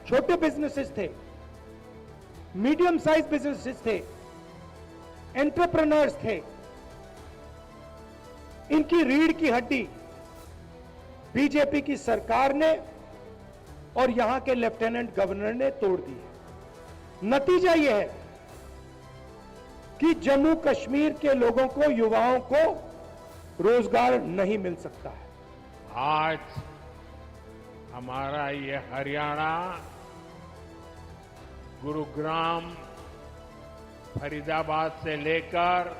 छोटे बिजनेसेस थे, medium size businesses थे, एंटरप्रेन्योर्स थे, इनकी रीढ़ की हड्डी बीजेपी की सरकार ने और यहां के लेफ्टिनेंट गवर्नर ने तोड़ दी है। नतीजा यह है कि जम्मू कश्मीर के लोगों को, युवाओं को रोजगार नहीं मिल सकता है। आज हमारा ये हरियाणा, गुरुग्राम, फरीदाबाद से लेकर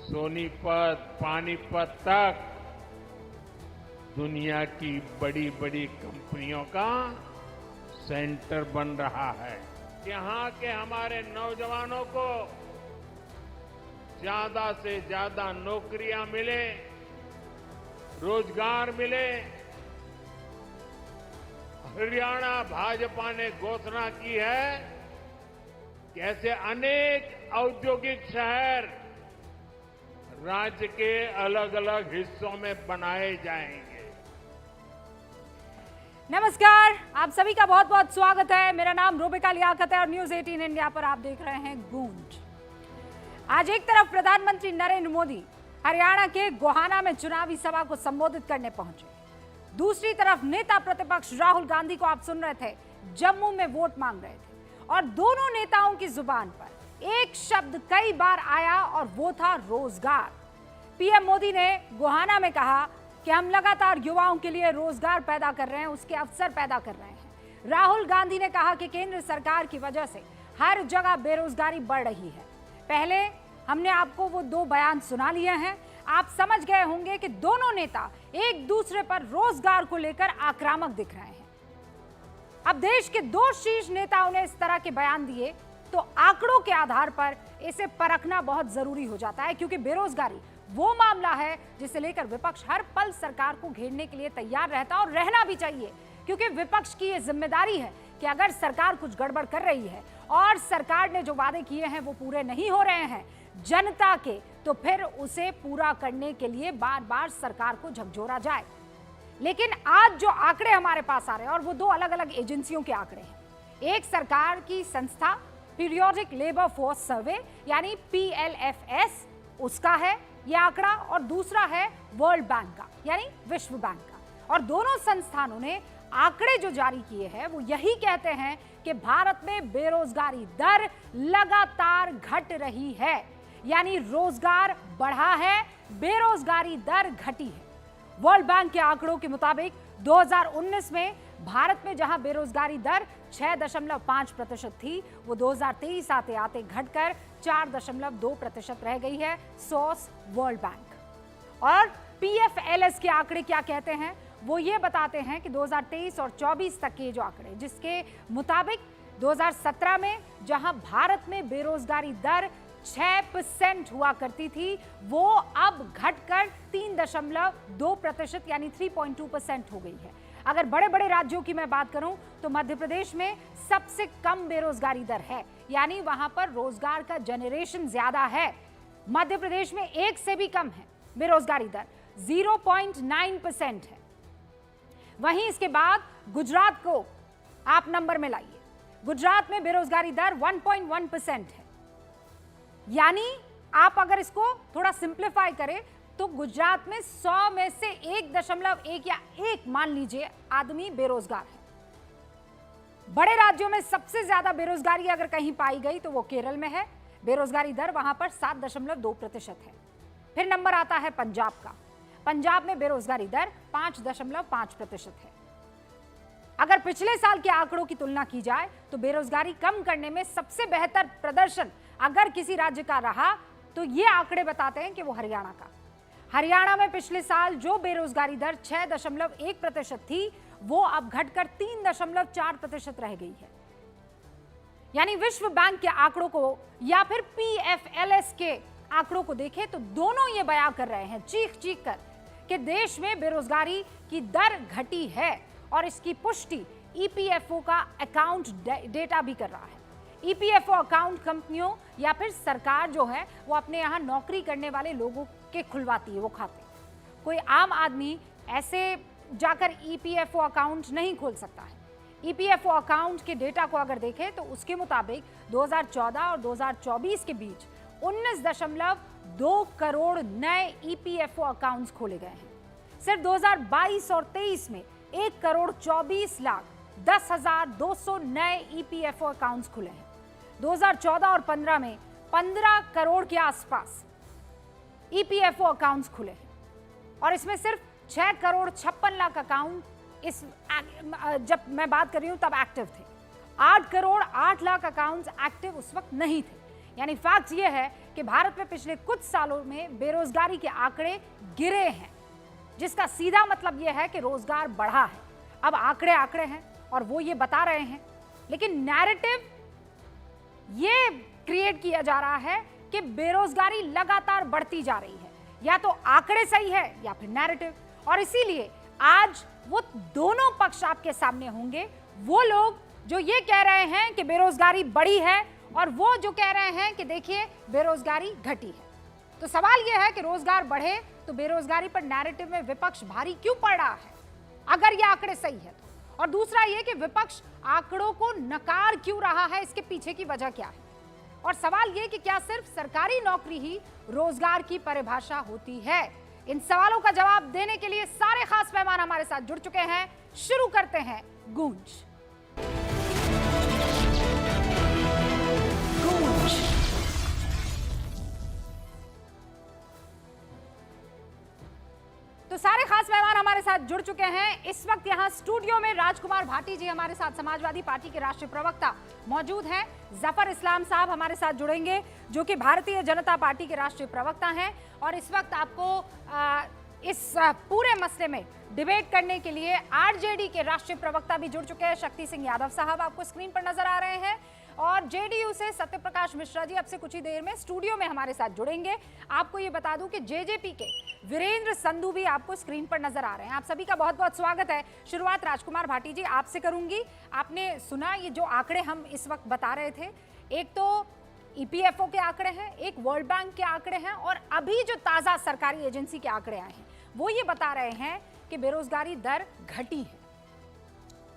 सोनीपत, पानीपत तक दुनिया की बड़ी बड़ी कंपनियों का सेंटर बन रहा है। यहाँ के हमारे नौजवानों को ज्यादा से ज्यादा नौकरियां मिले, रोजगार मिले। हरियाणा भाजपा ने घोषणा की है कि ऐसे अनेक औद्योगिक शहर राज्य के अलग अलग हिस्सों में बनाए जाएंगे। नमस्कार, आप सभी का बहुत बहुत स्वागत है। मेरा नाम रूबिका लियाकत है और न्यूज 18 इंडिया पर आप देख रहे हैं गूंज। आज एक तरफ प्रधानमंत्री नरेंद्र मोदी हरियाणा के गोहाना में चुनावी सभा को संबोधित करने पहुंचे, दूसरी तरफ नेता प्रतिपक्ष राहुल गांधी को आप सुन रहे थे जम्मू में वोट मांग रहे थे और दोनों नेताओं की जुबान पर एक शब्द कई बार आया और वो था रोजगार। पीएम मोदी ने गोहाना में कहा कि हम लगातार युवाओं के लिए रोजगार पैदा कर रहे हैं, उसके अवसर पैदा कर रहे हैं। राहुल गांधी ने कहा कि केंद्र सरकार की वजह से हर जगह बेरोजगारी बढ़ रही है। पहले हमने आपको वो दो बयान सुना लिए हैं, आप समझ गए होंगे कि दोनों नेता एक दूसरे पर रोजगार को लेकर आक्रामक दिख रहे हैं। अब देश के दो शीर्ष नेताओं ने इस तरह के बयान दिए तो आंकड़ों के आधार पर इसे परखना बहुत जरूरी हो जाता है, क्योंकि बेरोजगारी वो मामला है जिसे लेकर विपक्ष हर पल सरकार को घेरने के लिए तैयार रहता और रहना भी चाहिए, क्योंकि विपक्ष की ये जिम्मेदारी है कि अगर सरकार कुछ गड़बड़ कर रही है और सरकार ने जो वादे किए हैं वो पूरे नहीं हो रहे हैं जनता के, तो फिर उसे पूरा करने के लिए बार बार सरकार को झकझोरा जाए। लेकिन आज जो आंकड़े हमारे पास आ रहे हैं और वो दो अलग अलग एजेंसियों के आंकड़े हैं। एक सरकार की संस्था पीरियोडिक लेबर फोर्स सर्वे यानी PLFS, उसका है ये आंकड़ा, और दूसरा है वर्ल्ड बैंक का यानी विश्व बैंक का। और दोनों संस्थानों ने आंकड़े जो जारी किए हैं वो यही कहते हैं कि भारत में बेरोजगारी दर लगातार घट रही है, यानी रोजगार बढ़ा है, बेरोजगारी दर घटी है। वर्ल्ड बैंक के आंकड़ों के मुताबिक 2019 में भारत में जहां बेरोजगारी दर 6.5% थी, वो 2023 आते आते घटकर 4.2% रह गई है, सोर्स वर्ल्ड बैंक। और PFLS के आंकड़े क्या कहते हैं, वो ये बताते हैं कि 2023 और 24 तक के जो आंकड़े, जिसके मुताबिक 2017 में जहां भारत में बेरोजगारी दर 6% हुआ करती थी, वो अब घटकर 3.2% यानी 3.2% हो गई है। अगर बड़े बड़े राज्यों की मैं बात करूं तो मध्य प्रदेश में सबसे कम बेरोजगारी दर है, यानी वहां पर रोजगार का जनरेशन ज्यादा है। मध्य प्रदेश में 1 से भी कम है बेरोजगारी दर, 0.9% है। वहीं इसके बाद गुजरात को आप नंबर में लाइए, गुजरात में बेरोजगारी दर 1.1% है। यानी आप अगर इसको थोड़ा सिंप्लीफाई करें तो गुजरात में 100 में से 1.1 या 1 मान लीजिए आदमी बेरोजगार है। बड़े राज्यों में सबसे ज्यादा बेरोजगारी अगर कहीं पाई गई तो वो केरल में है, बेरोजगारी दर वहां पर 7.2% है। फिर नंबर आता है पंजाब का, पंजाब में बेरोजगारी दर 5.5% है। अगर पिछले साल के आंकड़ों की तुलना की जाए तो बेरोजगारी कम करने में सबसे बेहतर प्रदर्शन अगर किसी राज्य का रहा तो ये आंकड़े बताते हैं कि वो हरियाणा का। हरियाणा में पिछले साल जो बेरोजगारी दर 6.1% थी, वो अब घटकर 3.4% रह गई है। यानी विश्व बैंक के आंकड़ों को या फिर PFLS के आंकड़ों को देखें तो दोनों ये बयान कर रहे हैं चीख चीख कर कि देश में बेरोजगारी की दर घटी है, और इसकी पुष्टि EPFO का अकाउंट डेटा भी कर रहा है। EPFO अकाउंट कंपनियों या फिर सरकार जो है वो अपने यहाँ नौकरी करने वाले लोगों के खुलवाती है वो खाते। कोई आम आदमी ऐसे जाकर EPFO अकाउंट नहीं खोल सकता है। ईपीएफओ अकाउंट के डेटा को अगर देखें तो उसके मुताबिक 2014 और 2024 के बीच 19.2 करोड़ नए ईपीएफओ अकाउंट्स खोले गए हैं। सिर्फ 2022 और 23 में 1,24,10,200 नए ईपीएफओ अकाउंट्स खुले हैं। 2014 और 15 में 15 करोड़ के आसपास ईपीएफओ अकाउंट्स खुले हैं और इसमें सिर्फ 6 करोड़ 56 लाख अकाउंट इस जब मैं बात कर रही हूं तब एक्टिव थे। 8 करोड़ 8 लाख अकाउंट्स एक्टिव उस वक्त नहीं थे। यानी फैक्ट ये है कि भारत में पिछले कुछ सालों में बेरोजगारी के आंकड़े गिरे हैं, जिसका सीधा मतलब यह है कि रोजगार बढ़ा है। अब आंकड़े आंकड़े हैं और वो ये बता रहे हैं, लेकिन नैरेटिव ये क्रिएट किया जा रहा है कि बेरोजगारी लगातार बढ़ती जा रही है। या तो आंकड़े सही है या फिर नैरेटिव। और इसीलिए आज वो दोनों पक्ष आपके सामने होंगे, वो लोग जो ये कह रहे हैं कि बेरोजगारी बढ़ी है और वो जो कह रहे हैं कि देखिए बेरोजगारी घटी है। तो सवाल यह है कि रोजगार बढ़े तो बेरोजगारी पर नैरेटिव में विपक्ष भारी क्यों पड़ रहा है, अगर ये आंकड़े सही है तो। और दूसरा ये कि विपक्ष आंकड़ों को नकार क्यों रहा है, इसके पीछे की वजह क्या है। और सवाल ये कि क्या सिर्फ सरकारी नौकरी ही रोजगार की परिभाषा होती है। इन सवालों का जवाब देने के लिए सारे खास मेहमान हमारे साथ जुड़ चुके हैं। शुरू करते हैं गूंज। तो सारे खास मेहमान हमारे साथ जुड़ चुके हैं। इस वक्त यहाँ स्टूडियो में राजकुमार भाटी जी हमारे साथ, समाजवादी पार्टी के राष्ट्रीय प्रवक्ता मौजूद हैं। जफर इस्लाम साहब हमारे साथ जुड़ेंगे, जो कि भारतीय जनता पार्टी के राष्ट्रीय प्रवक्ता हैं। और इस वक्त आपको इस पूरे मसले में डिबेट करने के लिए आरजेडी के राष्ट्रीय प्रवक्ता भी जुड़ चुके हैं। शक्ति सिंह यादव साहब आपको स्क्रीन पर नजर आ रहे हैं। और जेडीयू से सत्यप्रकाश मिश्रा जी अब से कुछ ही देर में स्टूडियो में हमारे साथ जुड़ेंगे। आपको ये बता दूं कि जेजेपी के वीरेंद्र संधू भी आपको स्क्रीन पर नजर आ रहे हैं। आप सभी का बहुत बहुत स्वागत है। शुरुआत राजकुमार भाटी जी आपसे करूंगी। आपने सुना ये जो आंकड़े हम इस वक्त बता रहे थे, एक तो ईपीएफओ के आंकड़े हैं, एक वर्ल्ड बैंक के आंकड़े हैं और अभी जो ताजा सरकारी एजेंसी के आंकड़े आए हैं वो ये बता रहे हैं कि बेरोजगारी दर घटी है।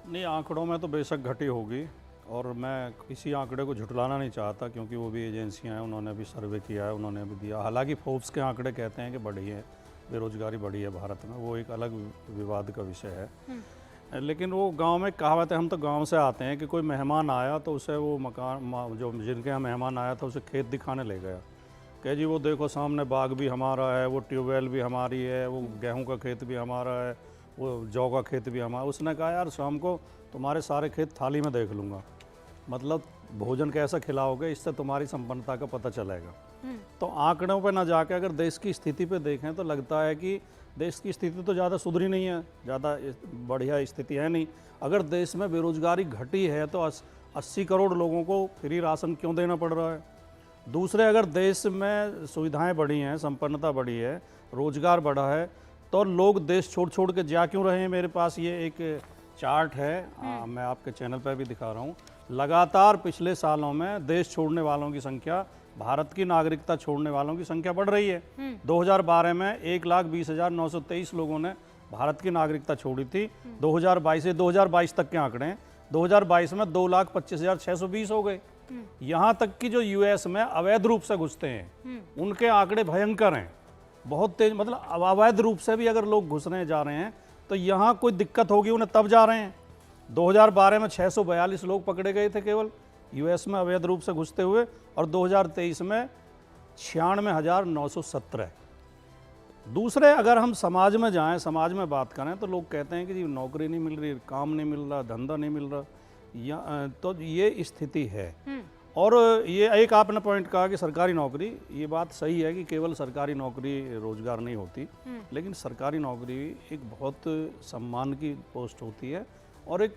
नहीं, आंकड़ों में तो बेशक घटी होगी और मैं किसी आंकड़े को झुटलाना नहीं चाहता, क्योंकि वो भी एजेंसियां हैं, उन्होंने भी सर्वे किया है, उन्होंने भी दिया। हालांकि फोर्ब्स के आंकड़े कहते हैं कि बढ़ी है, बेरोजगारी बढ़ी है भारत में, वो एक अलग विवाद का विषय है। लेकिन वो गांव में कहावत है, हम तो गांव से आते हैं कि कोई मेहमान आया तो उसे वो मकान, जो जिनके यहाँ मेहमान आया था उसे खेत दिखाने ले गया, कहे जी वो देखो सामने बाग भी हमारा है, वो ट्यूबवेल भी हमारी है, वो गेहूँ का खेत भी हमारा है, वो जौ का खेत भी हमारा। उसने कहा यार शाम को तुम्हारे सारे खेत थाली में देख लूँगा, मतलब भोजन कैसा खिलाओगे, इससे तुम्हारी संपन्नता का पता चलेगा। तो आंकड़ों पे ना जाके अगर देश की स्थिति पे देखें तो लगता है कि देश की स्थिति तो ज़्यादा सुधरी नहीं है, ज़्यादा बढ़िया स्थिति है नहीं। अगर देश में बेरोजगारी घटी है तो 80 करोड़ लोगों को फ्री राशन क्यों देना पड़ रहा है। दूसरे, अगर देश में सुविधाएं बढ़ी हैं, संपन्नता बढ़ी है, रोजगार बढ़ा है, तो लोग देश छोड़ छोड़ के जा क्यों रहे हैं। मेरे पास ये एक चार्ट है, मैं आपके चैनल पर भी दिखा रहा हूँ। लगातार पिछले सालों में देश छोड़ने वालों की संख्या, भारत की नागरिकता छोड़ने वालों की संख्या बढ़ रही है। 2012 में 1,20,923 लोगों ने भारत की नागरिकता छोड़ी थी। 2022 तक के आंकड़े हैं, 2022 में 2,25,620 हो गए। यहाँ तक कि जो यूएस में अवैध रूप से घुसते हैं उनके आंकड़े भयंकर हैं, बहुत तेज। मतलब अवैध रूप से भी अगर लोग घुसने जा रहे हैं तो यहाँ कोई दिक्कत होगी उन्हें तब जा रहे हैं। 2012 में 642 लोग पकड़े गए थे केवल यूएस में अवैध रूप से घुसते हुए, और 2023 में 96,917। दूसरे, अगर हम समाज में जाएं, समाज में बात करें तो लोग कहते हैं कि जी नौकरी नहीं मिल रही, काम नहीं मिल रहा, धंधा नहीं मिल रहा, तो ये स्थिति है। और ये एक आपने पॉइंट कहा कि सरकारी नौकरी, ये बात सही है कि केवल सरकारी नौकरी रोजगार नहीं होती, लेकिन सरकारी नौकरी एक बहुत सम्मान की पोस्ट होती है और एक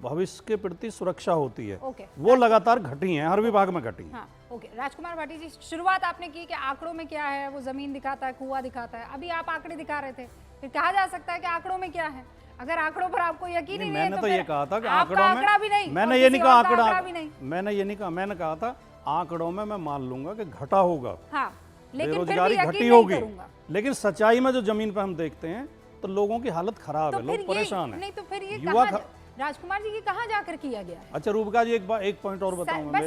भविष्य के प्रति सुरक्षा होती है। वो लगातार घटी हैं, हर विभाग में घटी है। ओके, राजकुमार भाटी जी, शुरुआत आपने की कि आंकड़ों में क्या है, वो जमीन दिखाता है, कुआं दिखाता है। अभी आप आंकड़े दिखा रहे थे, फिर कहा जा सकता है कि आंकड़ों में क्या है। अगर आंकड़ों पर आपको यकीन ही नहीं है, मैंने तो ये कहा था कि आंकड़ों में, मैंने ये नहीं कहा मैंने कहा था आंकड़ों में मैं मान लूंगा कि घटा होगा, लेकिन बेरोजगारी घटी होगी, लेकिन सच्चाई में जो जमीन पर हम देखते हैं तो लोगों की हालत खराब है, लोग परेशान हैं। नहीं तो फिर ये राजकुमार जी ये कहाँ जाकर किया गया है? अच्छा रूबिका जी, एक पॉइंट और बताऊंगा। बस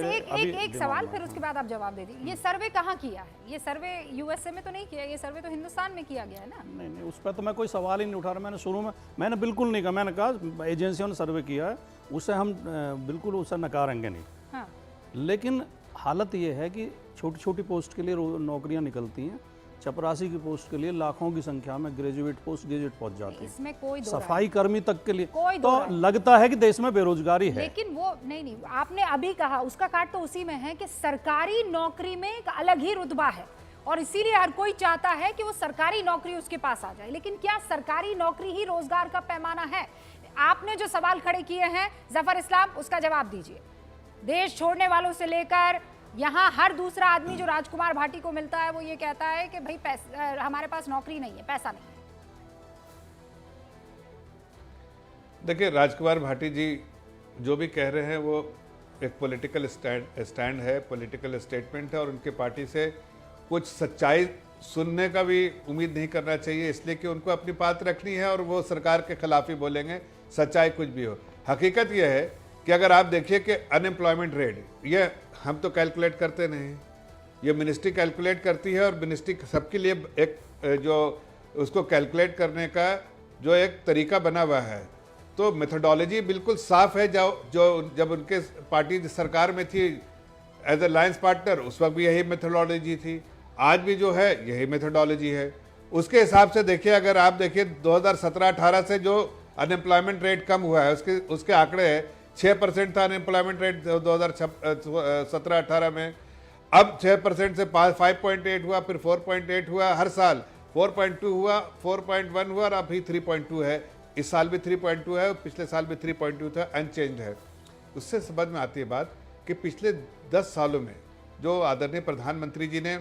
एक सवाल, फिर उसके बाद आप जवाब दे दीजिए। ये सर्वे कहाँ किया है? ये सर्वे यूएसए में तो नहीं किया, ये सर्वे तो हिंदुस्तान में किया गया है ना? नहीं, उस पर तो मैं कोई सवाल ही नहीं उठा रहा। मैंने शुरू में मैंने बिल्कुल नहीं कहा, मैंने कहा एजेंसियों ने सर्वे किया है, उसे हम बिल्कुल उसे नकारेंगे नहीं। हाँ। लेकिन हालत ये है कि छोटी छोटी पोस्ट के लिए नौकरियां निकलती हैं, चपरासी की पोस्ट के लिए लाखों की संख्या में ग्रेजुएट पोस्ट ग्रेजुएट पहुंच जाती है। इसमें कोई सफाई कर्मी तक के लिए कोई तो लगता है कि देश में बेरोजगारी है। लेकिन वो नहीं, आपने अभी कहा उसका काट तो उसी में है कि सरकारी नौकरी में एक अलग ही रुतबा है और इसीलिए हर कोई चाहता है कि वो सरकारी नौकरी उसके पास आ जाए। लेकिन क्या सरकारी नौकरी ही रोजगार का पैमाना है? आपने जो सवाल खड़े किए हैं जफर इस्लाम, उसका जवाब दीजिए। देश छोड़ने वालों से लेकर यहाँ हर दूसरा आदमी जो राजकुमार भाटी को मिलता है वो ये कहता है कि भाई हमारे पास नौकरी नहीं है, पैसा नहीं है। देखिए, राजकुमार भाटी जी जो भी कह रहे हैं वो एक पॉलिटिकल स्टैंड है, पॉलिटिकल स्टेटमेंट है और उनके पार्टी से कुछ सच्चाई सुनने का भी उम्मीद नहीं करना चाहिए, इसलिए कि उनको अपनी बात रखनी है और वो सरकार के खिलाफ ही बोलेंगे, सच्चाई कुछ भी हो। हकीकत यह है कि अगर आप देखिए कि अनएम्प्लॉयमेंट रेट, ये हम तो कैलकुलेट करते नहीं, ये मिनिस्ट्री कैलकुलेट करती है और मिनिस्ट्री सबके लिए एक जो उसको कैलकुलेट करने का जो एक तरीका बना हुआ है, तो मेथोडोलॉजी बिल्कुल साफ है। जो जब उनके पार्टी सरकार में थी एज ए अलायंस पार्टनर, उस वक्त भी यही मेथोडोलॉजी थी, आज भी जो है यही मेथोडोलॉजी है। उसके हिसाब से देखिए, अगर आप देखिए 2017-18 से जो अनएम्प्लॉयमेंट रेट कम हुआ है उसके आंकड़े है 6% था अनएम्प्लॉयमेंट रेट 2017-18 में, अब 6% से 5.8 हुआ, फिर 4.8 हुआ, हर साल 4.2 हुआ, 4.1 हुआ और अभी 3.2 है। इस साल भी 3.2 है, पिछले साल भी 3.2 था, अनचेंज है। उससे समझ में आती है बात कि पिछले 10 सालों में जो आदरणीय प्रधानमंत्री जी ने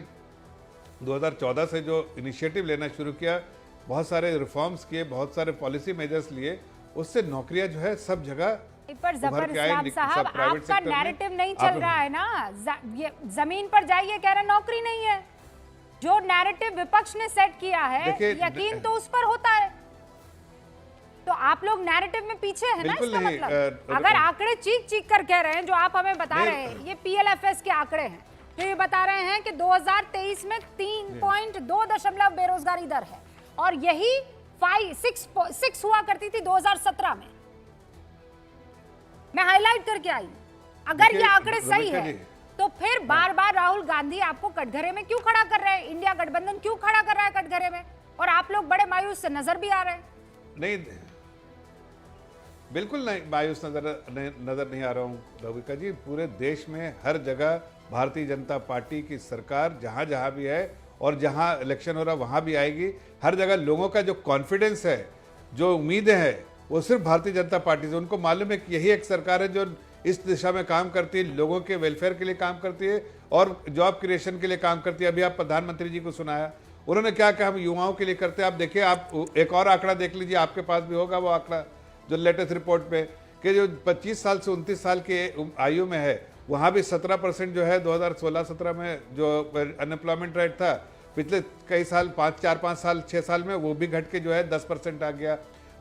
2014 से जो इनिशिएटिव लेना शुरू किया, बहुत सारे रिफॉर्म्स किए, बहुत सारे पॉलिसी मेजर्स लिए, उससे नौकरियां जो है सब जगह पर जफर इस्लाम साहब, आपका नैरेटिव नहीं चल रहा है ना। ये जमीन पर जाइए, कह रहे नौकरी नहीं है। जो नैरेटिव विपक्ष ने सेट किया है, यकीन तो उस पर होता है। तो आप लोग नैरेटिव में पीछे है ना, इसका मतलब अगर आंकड़े चीख चीख कर कह रहे हैं, जो आप हमें बता रहे हैं, ये PLFS के आंकड़े हैं, तो ये बता रहे हैं कि 2023 में 3.2 बेरोजगारी दर है और यही 6 हुआ करती थी 2017 में। मैं हाईलाइट करके आई। अगर ये आंकड़े सही है तो फिर बार बार राहुल गांधी आपको कटघरे में क्यों खड़ा कर रहे हैं? इंडिया गठबंधन क्यों खड़ा कर रहा है कटघरे में? और आप लोग बड़े मायूस से नजर भी आ रहे हैं। नहीं, बिल्कुल नहीं मायूस नजर नहीं आ रहा हूं रविका जी। पूरे देश में हर जगह भारतीय जनता पार्टी की सरकार जहां जहां भी है और जहां इलेक्शन हो रहा वहां भी आएगी। हर जगह लोगों का जो कॉन्फिडेंस है, जो उम्मीदें हैं, वो सिर्फ भारतीय जनता पार्टी से। उनको मालूम है कि यही एक सरकार है जो इस दिशा में काम करती है, लोगों के वेलफेयर के लिए काम करती है और जॉब क्रिएशन के लिए काम करती है। अभी आप प्रधानमंत्री जी को सुनाया, उन्होंने क्या कहा, हम युवाओं के लिए करते हैं। आप देखिए, आप एक और आंकड़ा देख लीजिए, आपके पास भी होगा वो आंकड़ा जो लेटेस्ट रिपोर्ट पे, कि जो 25 साल से 29 साल के आयु में है, वहाँ भी 17% जो है 2016-17 में जो अनएम्प्लॉयमेंट रेट था, पिछले कई साल 4-5 साल 6 साल में वो भी घट के जो है 10% आ गया।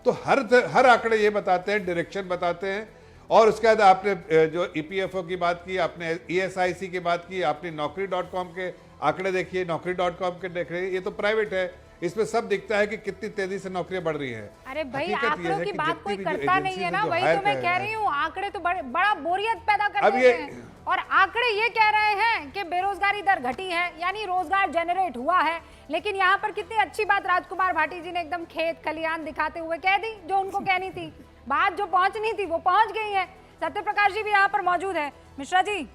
तो हर आंकड़े ये बताते हैं, डायरेक्शन बताते हैं। और उसके बाद आपने जो EPFO की बात की, आपने ESIC की बात की, आपने Naukri.com के आंकड़े देखिए, Naukri.com के देख रहे हैं, ये तो प्राइवेट है, इसमें सब दिखता है कि कितनी तेजी से नौकरियां बढ़ रही हैं। अरे भाई, आंकड़ों की बात कोई करता नहीं है ना, वही तो मैं कह रही हूँ। आंकड़े तो बड़ा बोरियत पैदा कर रहे हैं और आंकड़े ये कह रहे हैं कि बेरोजगारी दर घटी है, यानी रोजगार जनरेट हुआ है। लेकिन यहाँ पर कितनी अच्छी बात राजकुमार भाटी जी ने एकदम खेत खलियान दिखाते हुए कह दी, जो उनको कहनी थी। बात जो पहुंचनी थी वो पहुंच गई है। सत्य प्रकाश जी भी यहाँ पर मौजूद है। मिश्रा जी,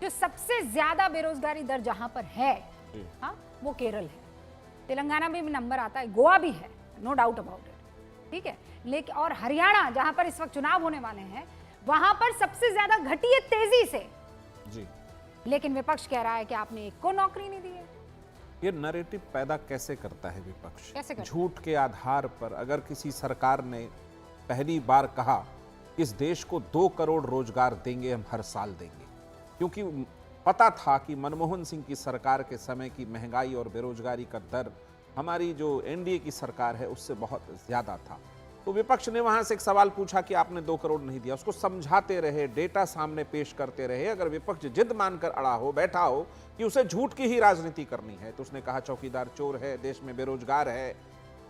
जो सबसे ज्यादा बेरोजगारी दर जहां पर है, हाँ, वो केरल है। तेलंगाना में भी नंबर आता है, गोवा भी है, नो डाउट अबाउट इट, ठीक है। लेकिन और हरियाणा, जहां पर इस वक्त चुनाव होने वाले हैं, वहां पर सबसे ज्यादा घटी है तेजी से जी। लेकिन विपक्ष कह रहा है कि आपने एक को नौकरी नहीं दी है। ये नैरेटिव पैदा कैसे करता है विपक्ष? कैसे करता? झूठ के आधार पर। अगर किसी सरकार ने पहली बार कहा इस देश को 2 करोड़ रोजगार देंगे, हम हर साल देंगे, क्योंकि पता था कि मनमोहन सिंह की सरकार के समय की महंगाई और बेरोजगारी का दर हमारी जो NDA की सरकार है उससे बहुत ज़्यादा था, तो विपक्ष ने वहां से एक सवाल पूछा कि आपने 2 करोड़ नहीं दिया, उसको समझाते रहे, डेटा सामने पेश करते रहे। अगर विपक्ष जिद मानकर अड़ा हो, बैठा हो कि उसे झूठ की ही राजनीति करनी है, तो उसने कहा चौकीदार चोर है, देश में बेरोजगार है,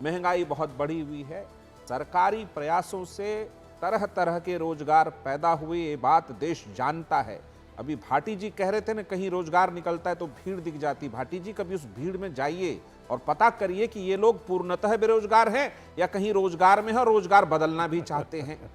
महंगाई बहुत बढ़ी हुई है। सरकारी प्रयासों से तरह तरह के रोजगार पैदा हुए, ये बात देश जानता है। अभी भाटी जी कह रहे थे ना, कहीं रोजगार निकलता है तो भीड़ दिख जाती। भाटी जी कभी उस भीड़ में जाइए और पता करिए कि ये लोग पूर्णतः बेरोजगार हैं या कहीं रोजगार में है और रोजगार बदलना भी चाहते हैं।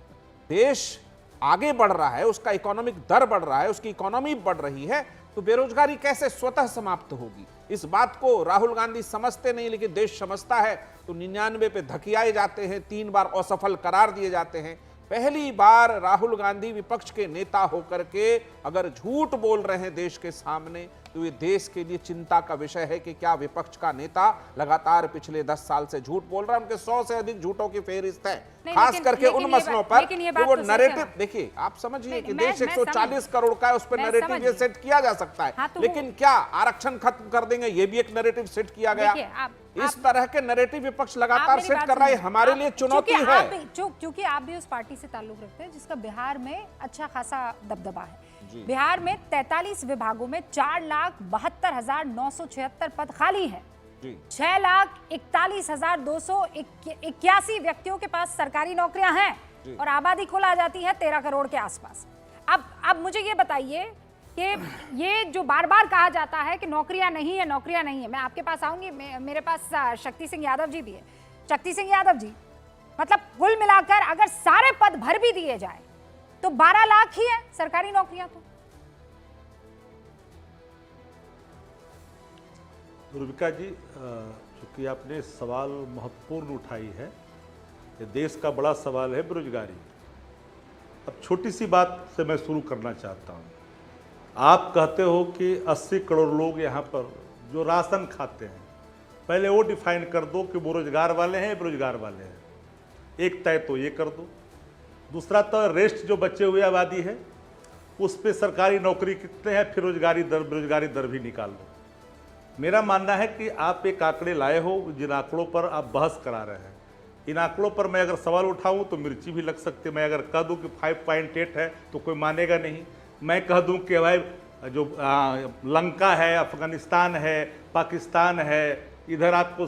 देश आगे बढ़ रहा है, उसका इकोनॉमिक दर बढ़ रहा है, उसकी इकोनॉमी बढ़ रही है, तो बेरोजगारी कैसे स्वतः समाप्त होगी? इस बात को राहुल गांधी समझते नहीं, लेकिन देश समझता है। तो 99 पे धकियाए जाते हैं, 3 बार असफल करार दिए जाते हैं। पहली बार राहुल गांधी विपक्ष के नेता होकर के अगर झूठ बोल रहे हैं देश के सामने, तो ये देश के लिए चिंता का विषय है कि क्या विपक्ष का नेता लगातार पिछले 10 साल से झूठ बोल रहा है। उनके 100 से अधिक झूठों की फेहरिस्त है, खास करके उन मसलों पर कि वो नैरेटिव। देखिए, आप समझिए कि देश 140 करोड़ का है, उस पर नैरेटिव ये सेट किया जा सकता है। लेकिन क्या आरक्षण खत्म कर देंगे, ये भी एक नैरेटिव सेट किया गया। इस तरह के नैरेटिव विपक्ष लगातार सेट कर रहा है, हमारे लिए चुनौती है। क्योंकि आप भी उस पार्टी से ताल्लुक रखते हैं जिसका बिहार में अच्छा खासा दबदबा है। बिहार में 43 विभागों में 4,72,976 पद खाली है। 6,41,281 व्यक्तियों के पास सरकारी नौकरियां हैं और आबादी कुल आ जाती है 13 करोड़ के आसपास। अब मुझे ये बताइए कि ये जो बार बार कहा जाता है कि नौकरियां नहीं है, नौकरियां नहीं है, मैं आपके पास आऊंगी। मेरे पास शक्ति सिंह यादव जी भी है। शक्ति सिंह यादव जी, मतलब कुल मिलाकर अगर सारे पद भर भी दिए जाए तो 12 लाख ही है सरकारी नौकरियां। तो रुबिका जी, चूंकि आपने सवाल महत्वपूर्ण उठाई है, ये देश का बड़ा सवाल है बेरोजगारी। अब छोटी सी बात से मैं शुरू करना चाहता हूँ। आप कहते हो कि 80 करोड़ लोग यहाँ पर जो राशन खाते हैं, पहले वो डिफाइन कर दो कि वो रोजगार वाले हैं, बेरोजगार वाले हैं। एक तय तो ये कर दो। दूसरा तो रेस्ट जो बचे हुए आबादी है उस पर सरकारी नौकरी कितने हैं, फिर बेरोजगारी दर भी निकाल लो। मेरा मानना है कि आप एक आंकड़े लाए हो, जिन आंकड़ों पर आप बहस करा रहे हैं, इन आंकड़ों पर मैं अगर सवाल उठाऊं तो मिर्ची भी लग सकती है। मैं अगर कह दूं कि 5.8 है तो कोई मानेगा नहीं। मैं कह दूं कि भाई जो लंका है, अफगानिस्तान है, पाकिस्तान है, इधर आपको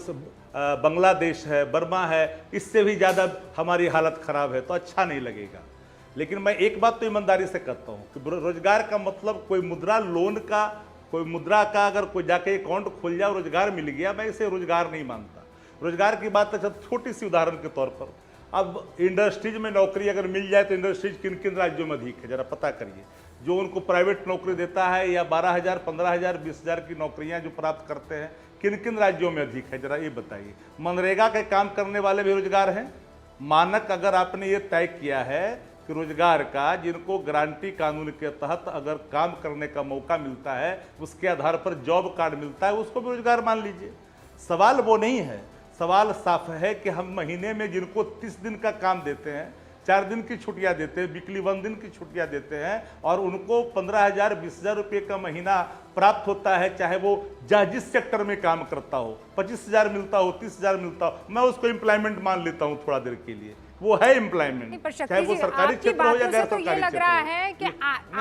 बांग्लादेश है, बर्मा है, इससे भी ज़्यादा हमारी हालत ख़राब है, तो अच्छा नहीं लगेगा। लेकिन मैं एक बात तो ईमानदारी से कहता हूँ कि रोजगार का मतलब कोई मुद्रा लोन का, कोई मुद्रा का अगर कोई जाके अकाउंट खोल जाए रोजगार मिल गया, मैं इसे रोजगार नहीं मानता। रोजगार की बात अच्छा, छोटी सी उदाहरण के तौर पर, अब इंडस्ट्रीज में नौकरी अगर मिल जाए तो इंडस्ट्रीज किन किन राज्यों में अधिक है, जरा पता करिए। जो उनको प्राइवेट नौकरी देता है या 12,000, 15,000, 20,000 की नौकरियां जो प्राप्त करते हैं, किन किन राज्यों में अधिक है, जरा ये बताइए। मनरेगा के काम करने वाले बेरोजगार हैं। मानक अगर आपने ये तय किया है कि रोजगार का, जिनको गारंटी कानून के तहत अगर काम करने का मौका मिलता है, उसके आधार पर जॉब कार्ड मिलता है, उसको बेरोजगार मान लीजिए। सवाल वो नहीं है। सवाल साफ है कि हम महीने में जिनको 30 दिन का काम देते हैं, 4 दिन की छुट्टियां देते हैं, वीकली 1 दिन की छुट्टियां देते हैं, और उनको 15,000, 20,000 रुपये का महीना प्राप्त होता है, चाहे वो जिस सेक्टर में काम करता हो, 25,000 मिलता हो, 30,000 मिलता हो, मैं उसको एम्प्लॉयमेंट मान लेता हूँ थोड़ा देर के लिए। वो है एम्प्लॉयमेंट, चाहे वो सरकारी क्षेत्र हो या गैर सरकारी क्षेत्र हो। लग रहा है कि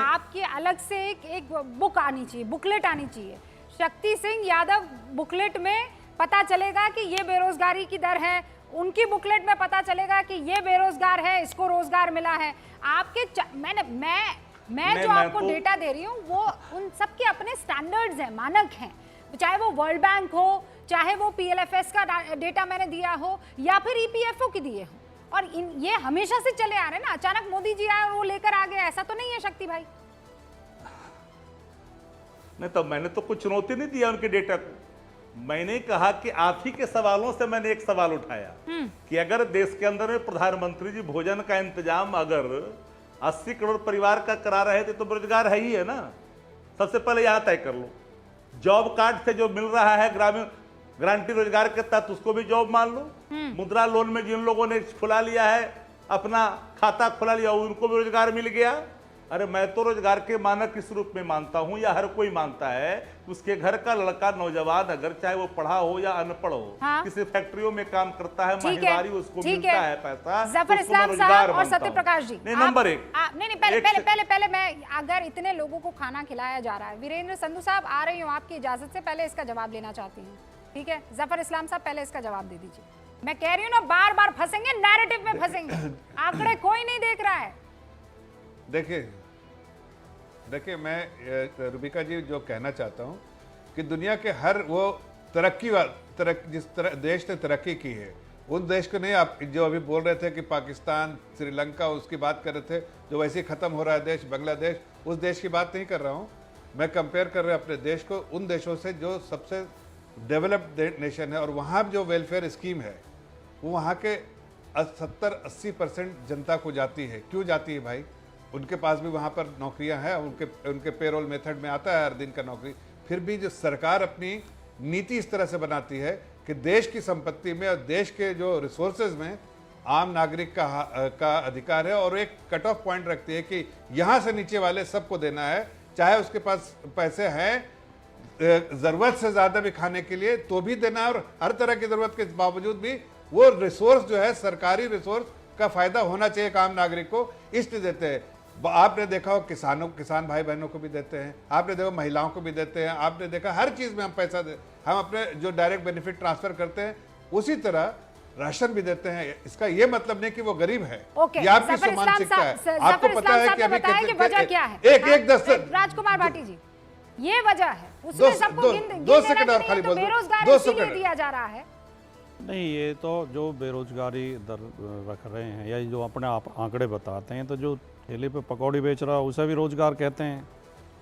आपकी अलग से एक बुक आनी चाहिए, बुकलेट आनी चाहिए। शक्ति सिंह यादव बुकलेट में पता चलेगा कि ये बेरोजगारी की दर है, उनकी बुकलेट में पता चलेगा कि ये बेरोजगार है, इसको रोजगार मिला है। आपके मैं जो आपको डेटा दे रही हूँ वो उन सबके अपने स्टैंडर्ड्स हैं, मानक हैं, चाहे वो वर्ल्ड बैंक हो, चाहे वो PLFS का डेटा मैंने दिया हो या फिर EPFO की दिए हो। और ये हमेशा से चले आ रहे हैं ना, अचानक मोदी जी आए और वो लेकर आ गए, ऐसा तो नहीं है शक्ति भाई। नहीं तो मैंने तो कुछ चुनौती नहीं दिया उनके डेटा को। मैंने कहा कि आप ही के सवालों से मैंने एक सवाल उठाया कि अगर देश के अंदर में प्रधानमंत्री जी भोजन का इंतजाम अगर 80 करोड़ परिवार का करा रहे थे तो बेरोजगार है ही है ना। सबसे पहले यहां तय कर लो। जॉब कार्ड से जो मिल रहा है ग्रामीण गारंटी रोजगार के तहत, उसको भी जॉब मान लो। मुद्रा लोन में जिन लोगों ने खुला लिया है, अपना खाता खुला लिया, उनको भी रोजगार मिल गया। अरे मैं तो रोजगार के मानक किस रूप में मानता हूं, या हर कोई मानता है कि उसके घर का लड़का नौजवान अगर चाहे वो पढ़ा हो या अनपढ़ हो, हाँ। किसी फैक्ट्रियों में काम करता है, ठीक है, महिलारी उसको ठीक मिलता है। है पैसा, जफर उसको मैं इस्लाम रोजगार साहब और मानता सत्य हूं। प्रकाश जी, नहीं, नंबर एक, नहीं पहले मैं, अगर इतने लोगों को खाना खिलाया जा रहा है, वीरेंद्र संधू साहब आ रही हूँ आपकी इजाजत से, पहले इसका जवाब लेना चाहती हूँ, ठीक है? जफर इस्लाम साहब पहले इसका जवाब दे दीजिए। मैं कह रही हूँ ना, बार बार फंसेंगे, नैरेटिव में फंसेंगे, आंकड़े कोई नहीं देख रहा है। देखिए मैं रुबिका जी जो कहना चाहता हूँ कि दुनिया के हर वो जिस तरह देश ने तरक्की की है, उन देश को नहीं, आप जो अभी बोल रहे थे कि पाकिस्तान, श्रीलंका, उसकी बात कर रहे थे, जो वैसे ही खत्म हो रहा है देश, बांग्लादेश, उस देश की बात नहीं कर रहा हूँ मैं। कंपेयर कर रहे हैं अपने देश को उन देशों से जो सबसे डेवलप्ड नेशन है, और वहाँ जो वेलफेयर स्कीम है वो वहाँ के 70-80% जनता को जाती है। क्यों जाती है भाई? उनके पास भी वहाँ पर नौकरियाँ हैं, उनके पेरोल मेथड में आता है हर दिन का नौकरी। फिर भी जो सरकार अपनी नीति इस तरह से बनाती है कि देश की संपत्ति में और देश के जो रिसोर्सेज में आम नागरिक का अधिकार है, और एक कट ऑफ पॉइंट रखती है कि यहाँ से नीचे वाले सबको देना है, चाहे उसके पास पैसे हैं ज़रूरत से ज़्यादा भी खाने के लिए तो भी देना है, और हर तरह की ज़रूरत के बावजूद भी वो रिसोर्स जो है सरकारी रिसोर्स का फायदा होना चाहिए आम नागरिक को, इसलिए देते हैं। आपने देखा हो किसान भाई बहनों को भी देते हैं, आपने देखा महिलाओं को भी देते हैं, आपने देखा हर चीज में हम पैसा हम अपने जो डायरेक्ट बेनिफिट ट्रांसफर करते हैं उसी तरह राशन भी देते हैं। इसका ये मतलब नहीं कि वो गरीब है, ये आपकी मानसिकता है। आपको पता है कि अभी वजह क्या है? एक 10 राजकुमार भाटी जी, ये वजह है, उसमें सबको दो सेकंड और खाली बोल दो, बेरोजगारी 2 इसीलिए सेकंड दिया जा रहा है। नहीं, ये तो जो बेरोजगारी दर रख रहे हैं या जो अपने आप आंकड़े बताते हैं, तो जो ठेले पे पकौड़ी बेच रहा है उसे भी रोजगार कहते हैं,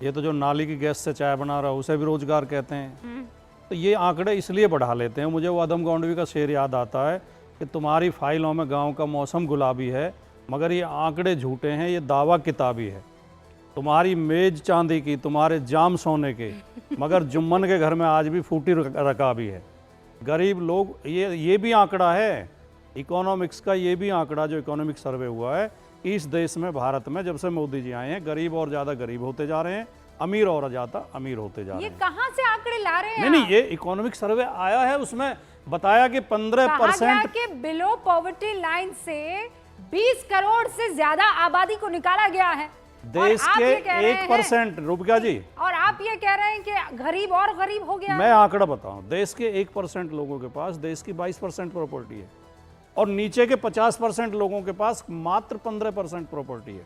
ये तो जो नाली की गैस से चाय बना रहा है उसे भी रोजगार कहते हैं। तो ये आंकड़े इसलिए बढ़ा लेते हैं। मुझे वो आदम गौंडवी का शेर याद आता है कि तुम्हारी फाइलों में गांव का मौसम गुलाबी है, मगर ये आंकड़े झूठे हैं, ये दावा किताबी है। तुम्हारी मेज चांदी की, तुम्हारे जाम सोने के, मगर जुम्मन के घर में आज भी फूटी रकाबी है। गरीब लोग, ये भी आंकड़ा है इकोनॉमिक्स का, ये भी आंकड़ा जो इकोनॉमिक सर्वे हुआ है, इस देश में, भारत में, जब से मोदी जी आए हैं, गरीब और ज़्यादा गरीब होते जा रहे हैं, अमीर और ज़्यादा अमीर होते जा रहे हैं। ये कहाँ से आंकड़े ला रहे हैं? नहीं, ये इकोनॉमिक सर्वे आया है, उसमें बताया कि 15% के बिलो पॉवर्टी लाइन से 20 करोड़ से ज्यादा आबादी को निकाला गया है। देश के 1%, रुबिका जी, और आप ये कह रहे हैं कि गरीब और गरीब हो गया। मैं आंकड़ा बताऊं, देश के 1% लोगों के पास देश की 22% प्रॉपर्टी है, और नीचे के 50% लोगों के पास मात्र 15% प्रॉपर्टी है।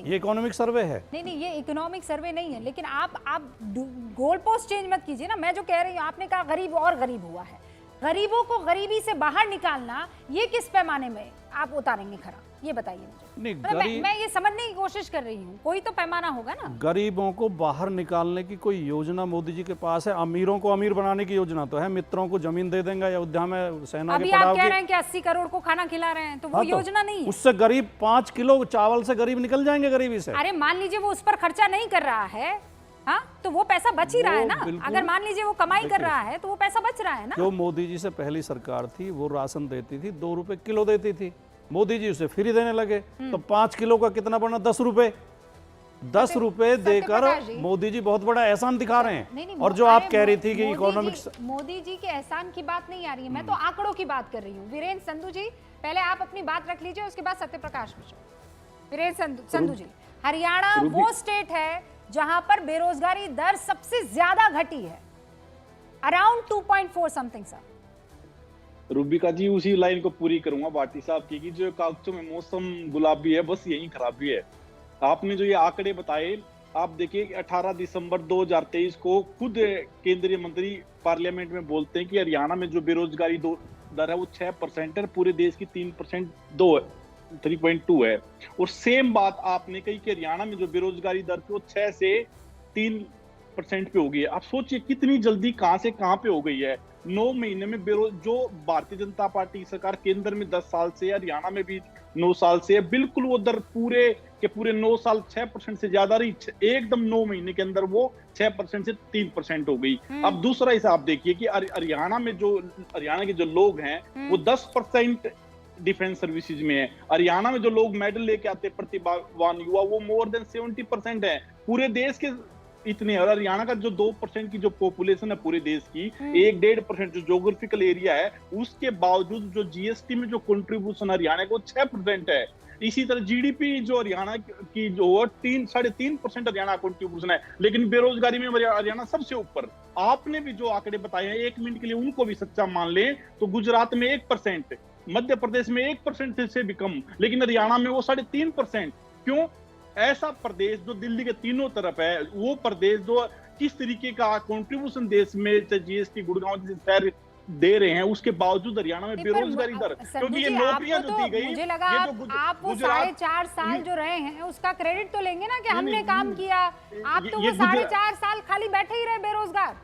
ये इकोनॉमिक सर्वे है। नहीं, ये इकोनॉमिक सर्वे नहीं है, लेकिन आप गोल पोस्ट चेंज मत कीजिए ना। मैं जो कह रही हूँ, आपने कहा गरीब और गरीब हुआ है, गरीबों को गरीबी से बाहर निकालना, ये किस पैमाने में आप उतारेंगे खरा, ये बताइए मुझे। नहीं, मैं ये समझने की कोशिश कर रही हूँ, कोई तो पैमाना होगा ना। गरीबों को बाहर निकालने की कोई योजना मोदी जी के पास है? अमीरों को अमीर बनाने की योजना तो है, मित्रों को जमीन दे देंगे, अयोध्या में सेना अभी आप कह रहे हैं कि 80 करोड़ को खाना खिला रहे हैं, तो वो योजना नहीं है। उससे गरीब 5 किलो चावल से गरीब निकल जाएंगे गरीबी से। अरे मान लीजिए वो उस पर खर्चा नहीं कर रहा है, हाँ, तो वो पैसा बच ही रहा है ना। अगर मान लीजिए वो कमाई कर रहा है तो वो पैसा बच रहा है ना। जो मोदी जी से पहली सरकार थी, वो राशन देती थी, 2 रुपए किलो देती थी, मोदी जी उसे फ्री देने लगे, तो 5 किलो का कितना बना? 10 रुपए। 10 रुपए देकर मोदी जी बहुत बड़ा एहसान दिखा रहे हैं। और जो आप कह रही थी कि इकोनॉमिक्स, मोदी जी के एहसान की बात नहीं आ रही है, मैं तो आंकड़ों की बात कर रही हूँ। वीरेंद्र संधू जी, पहले आप अपनी बात रख लीजिए, उसके बाद सत्य प्रकाश मिश्रा। वीरेंद्र संधू जी, हरियाणा वो स्टेट है जहां पर बेरोजगारी दर सबसे ज्यादा घटी है, अराउंड 2.4 समथिंग। सर रुबिका जी, उसी लाइन को पूरी करूंगा भाटी साहब की कि जो कागजों में मौसम गुलाबी है, बस यही खराबी है। आपने जो ये आंकड़े बताए, आप देखिए 18 दिसंबर 2023 को खुद केंद्रीय मंत्री पार्लियामेंट में बोलते हैं कि हरियाणा में जो बेरोजगारी दर है वो 6% है, पूरे देश की 3.2 है। और सेम बात आपने कही कि हरियाणा में जो बेरोजगारी दर थी वो 6 से 3% पे हो गई है। आप सोचिए कितनी जल्दी कहां से कहां पे हो गई है। 9 महीने में जो भारतीय जनता पार्टी सरकार केंद्र में 10 साल से, हरियाणा में भी 9 साल से, बिल्कुल वो दर पूरे के पूरे 9 साल 6% से ज्यादा रही, एकदम 9 महीने के अंदर वो 6% से 3% हो गई। अब दूसरा हिसाब देखिए कि हरियाणा के जो लोग हैं वो 10% डिफेंस सर्विसेज में है। हरियाणा में जो लोग मेडल लेके आते हैं प्रतिभावान युवा, वो मोर देन 70% है पूरे देश के इतने। और हरियाणा का जो 2% की जो पॉपुलेशन है पूरे देश की, 1-1.5% जो ज्योग्राफिकल एरिया है, उसके बावजूद जो जीएसटी में जो कंट्रीब्यूशन हरियाणा को 6% है। इसी तरह जीडीपी जो हरियाणा की जो 3-3.5% हरियाणा कंट्रीब्यूशन है, लेकिन बेरोजगारी में हरियाणा सबसे ऊपर। आपने भी जो आंकड़े बताए हैं, 1 मिनट के लिए उनको भी सच्चा मान लें तो गुजरात में 1%, मध्य प्रदेश में 1% से भी कम, लेकिन हरियाणा में वो 3.5%। क्यों? ऐसा प्रदेश जो दिल्ली के तीनों तरफ है, वो प्रदेश जो किस तरीके का कंट्रीब्यूशन देश में जीएसटी गुड़गांव जैसे शहर दे रहे हैं, उसके बावजूद हरियाणा में बेरोजगारी दर, क्योंकि ये नौकरियां जो दी गई, मुझे लगा आप वो 4.5 साल जो रहे हैं उसका क्रेडिट तो लेंगे ना कि हमने काम किया। आप तो वो 4.5 साल खाली बैठे ही रहे बेरोजगार।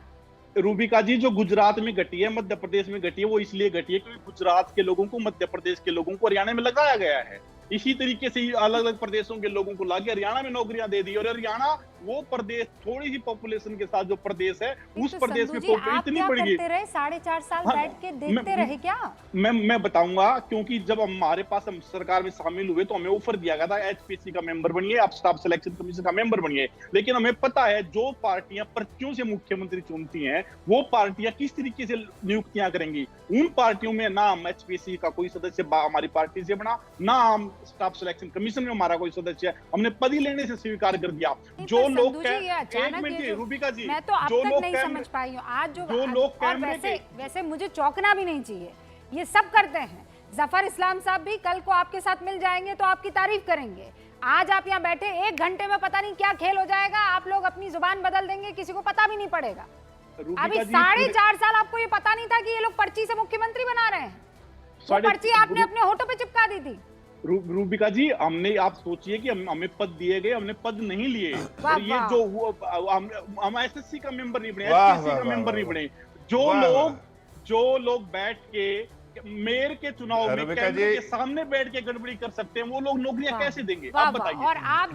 रूबिका जी, जो गुजरात में घटी है, मध्य प्रदेश में घटी है, वो इसलिए घटी है क्योंकि गुजरात के लोगों को, मध्य प्रदेश के लोगों को हरियाणा में लगाया गया है। इसी तरीके से अलग अलग प्रदेशों के लोगों को लाके हरियाणा में नौकरियां दे दी। और हरियाणा वो प्रदेश, थोड़ी सी पॉपुलेशन के साथ जो प्रदेश है, उस प्रदेश में इतनी बढ़ गई। 4.5 साल बैठ के देखते रहे क्या? मैं बताऊंगा, क्योंकि जब हमारे पास हम सरकार में शामिल हुए तो हमें ऑफर दिया गया था एचपीसी का मेंबर बनिए, आप स्टाफ सिलेक्शन कमीशन का मेंबर बनिए। लेकिन हमें पता है जो पार्टियां पर्चियों से मुख्यमंत्री चुनती हैं, वो पार्टियां किस तरीके से नियुक्तियां करेंगी। उन पार्टियों में ना हम एचपीसी का कोई सदस्य हमारी पार्टी से बना, ना हम स्टाफ सिलेक्शन कमीशन में हमारा कोई सदस्य है। हमने पद ही लेने से स्वीकार कर दिया। जो लोग रूबिका जी, मैं तो अब तक नहीं समझ पाई हूँ आज जो लोग, और वैसे मुझे चौंकना भी नहीं चाहिए, ये सब करते हैं। जफर इस्लाम साहब भी कल को आपके साथ मिल जाएंगे तो आपकी तारीफ करेंगे। आज आप यहाँ बैठे 1 घंटे में पता नहीं क्या खेल हो जाएगा, आप लोग अपनी जुबान बदल देंगे, किसी को पता भी नहीं पड़ेगा। अभी 4.5 साल आपको ये पता नहीं था कि ये लोग पर्ची से मुख्यमंत्री बना रहे हैं। वो पर्ची आपने अपने होठों पे चिपका दी थी। रूबिका जी, हमने, आप सोचिए कि हमें पद दिए गए, हमने पद नहीं लिए। और ये जो हम एसएससी का मेंबर नहीं बने, एसपीसी का मेंबर नहीं बने। जो लोग बैठ के मेयर के चुनाव में कैमरे के सामने बैठ के गड़बड़ी कर सकते हैं, वो लोग नौकरियां कैसे देंगे? आप बताइए। और आप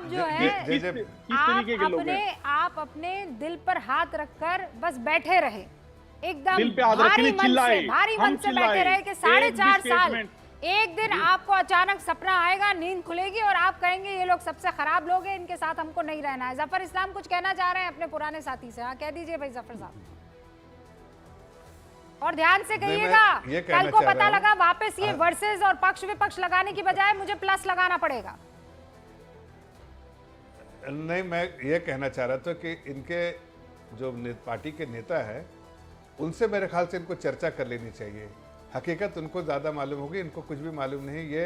जो है आप अपने दिल पर हाथ रखकर बस बैठे रहे, एकदम भारी मन से बैठे रहे कि 4.5 साल। एक दिन आपको अचानक सपना आएगा, नींद खुलेगी और आप कहेंगे ये लोग सबसे खराब लोग हैं, इनके साथ हमको नहीं रहना है। जफर इस्लाम कुछ कहना चाह रहे हैं अपने पुराने साथी से? हाँ, कह दीजिए भाई जफर साहब, और ध्यान से कहिएगा। कल को पता लगा वापस ये वर्सेस और पक्ष विपक्ष लगाने की बजाय मुझे प्लस लगाना पड़ेगा। नहीं, मैं ये कहना चाह रहा था कि इनके जो पार्टी के नेता है, उनसे मेरे ख्याल से इनको चर्चा कर लेनी चाहिए। हकीकत उनको ज़्यादा मालूम होगी, इनको कुछ भी मालूम नहीं। ये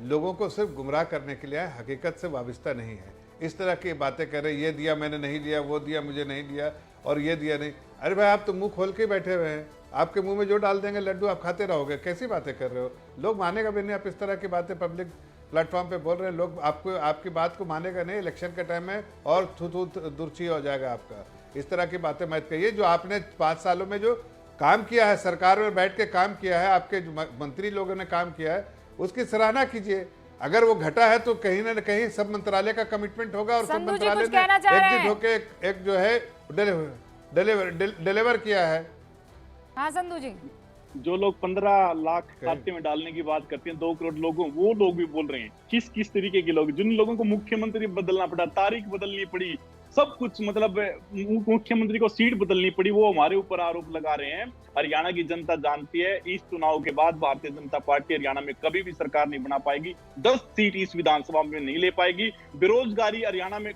लोगों को सिर्फ गुमराह करने के लिए हकीकत से वाबस्ता नहीं है। इस तरह की बातें कर रहे, ये दिया मैंने नहीं दिया, वो दिया मुझे नहीं दिया, और ये दिया नहीं। अरे भाई, आप तो मुंह खोल के बैठे हुए हैं, आपके मुंह में जो डाल देंगे लड्डू आप खाते रहोगे। कैसी बातें कर रहे हो? लोग मानेगा भी नहीं। आप इस तरह की बातें पब्लिक प्लेटफॉर्म पे बोल रहे हैं, लोग आपकी बात को मानेगा नहीं। इलेक्शन के टाइम में और दुर्ची हो जाएगा आपका। इस तरह की बातें मत कहिए। जो आपने 5 सालों में जो काम किया है, सरकार में बैठ के काम किया है, आपके मंत्री लोगों ने काम किया है, उसकी सराहना कीजिए। अगर वो घटा है तो कहीं ना कहीं सब मंत्रालय का कमिटमेंट होगा, और सब मंत्रालय ने एकजुट होकर एक जो है डिलीवर किया है। हाँ संधू जी, जो लोग 15 लाख खाते में डालने की बात करते हैं 2 करोड़ लोगों, वो लोग भी बोल रहे हैं। किस तरीके के लोग? जिन लोगों को मुख्यमंत्री बदलना पड़ा, तारीख बदलनी पड़ी, सब कुछ, मतलब मुख्यमंत्री को सीट बदलनी पड़ी, वो हमारे ऊपर आरोप लगा रहे हैं। हरियाणा की जनता जानती है, इस चुनाव के बाद भारतीय जनता पार्टी हरियाणा में कभी भी सरकार नहीं बना पाएगी। 10 सीट इस विधानसभा में नहीं ले पाएगी। बेरोजगारी हरियाणा में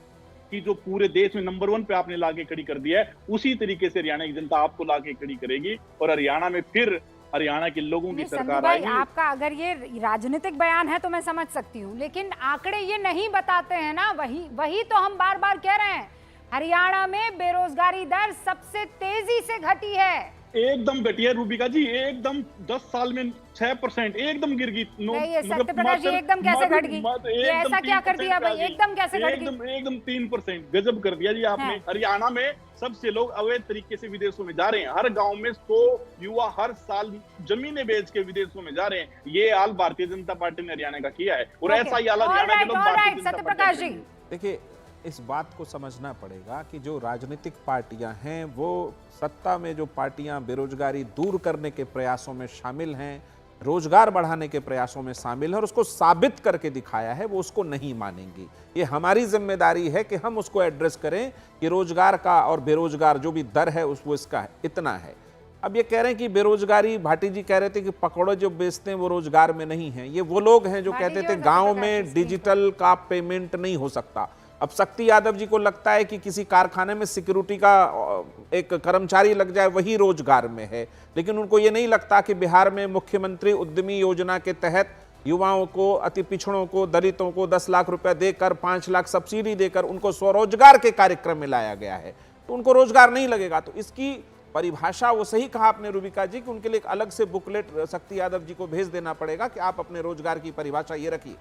की जो पूरे देश में नंबर 1 पे आपने लाके खड़ी कर दिया है, उसी तरीके से हरियाणा की जनता आपको लाके खड़ी करेगी, और हरियाणा में फिर हरियाणा के लोगों की सरकार आएगी। आपका अगर ये राजनीतिक बयान है तो मैं समझ सकती हूँ, लेकिन आंकड़े ये नहीं बताते हैं ना। वही तो हम बार बार कह रहे हैं, हरियाणा में बेरोजगारी दर सबसे तेजी से घटी है। एकदम घटी है रूबिका जी, एकदम 10 साल में 6% एकदम गिर गई। सत्यप्रकाश जी, एकदम कैसे घट गई? ये ऐसा क्या कर दिया भाई? एकदम कैसे घट गई? एकदम 3%। गजब कर दिया जी आपने। हरियाणा में सबसे लोग अवैध तरीके से विदेशों में जा रहे हैं। हर गांव में 100 युवा हर साल जमीनें बेच के विदेशों में जा रहे हैं। ये हाल भारतीय जनता पार्टी ने हरियाणा का किया है, और ऐसा ही हाल हरियाणा के लोग भारतीय जनता पार्टी। देखिए, इस बात को समझना पड़ेगा कि जो राजनीतिक पार्टियां हैं, वो सत्ता में जो पार्टियां बेरोजगारी दूर करने के प्रयासों में शामिल हैं, रोजगार बढ़ाने के प्रयासों में शामिल है और उसको साबित करके दिखाया है, वो उसको नहीं मानेंगी। ये हमारी जिम्मेदारी है कि हम उसको एड्रेस करें कि रोजगार का और बेरोजगार जो भी दर है वो इसका इतना है। अब ये कह रहे हैं कि बेरोजगारी, भाटी जी कह रहे थे कि पकौड़े जो बेचते हैं वो रोजगार में नहीं है। ये वो लोग हैं जो कहते थे गांव में डिजिटल का पेमेंट नहीं हो सकता। अब शक्ति यादव जी को लगता है कि किसी कारखाने में सिक्योरिटी का एक कर्मचारी लग जाए वही रोजगार में है, लेकिन उनको ये नहीं लगता कि बिहार में मुख्यमंत्री उद्यमी योजना के तहत युवाओं को, अति पिछड़ों को, दलितों को 10 लाख रुपए देकर, 5 लाख सब्सिडी देकर उनको स्वरोजगार के कार्यक्रम में लाया गया है, तो उनको रोजगार नहीं लगेगा। तो इसकी परिभाषा वो सही कहा आपने रूबिका जी कि उनके लिए एक अलग से बुकलेट शक्ति यादव जी को भेज देना पड़ेगा कि आप अपने रोजगार की परिभाषा ये रखिए।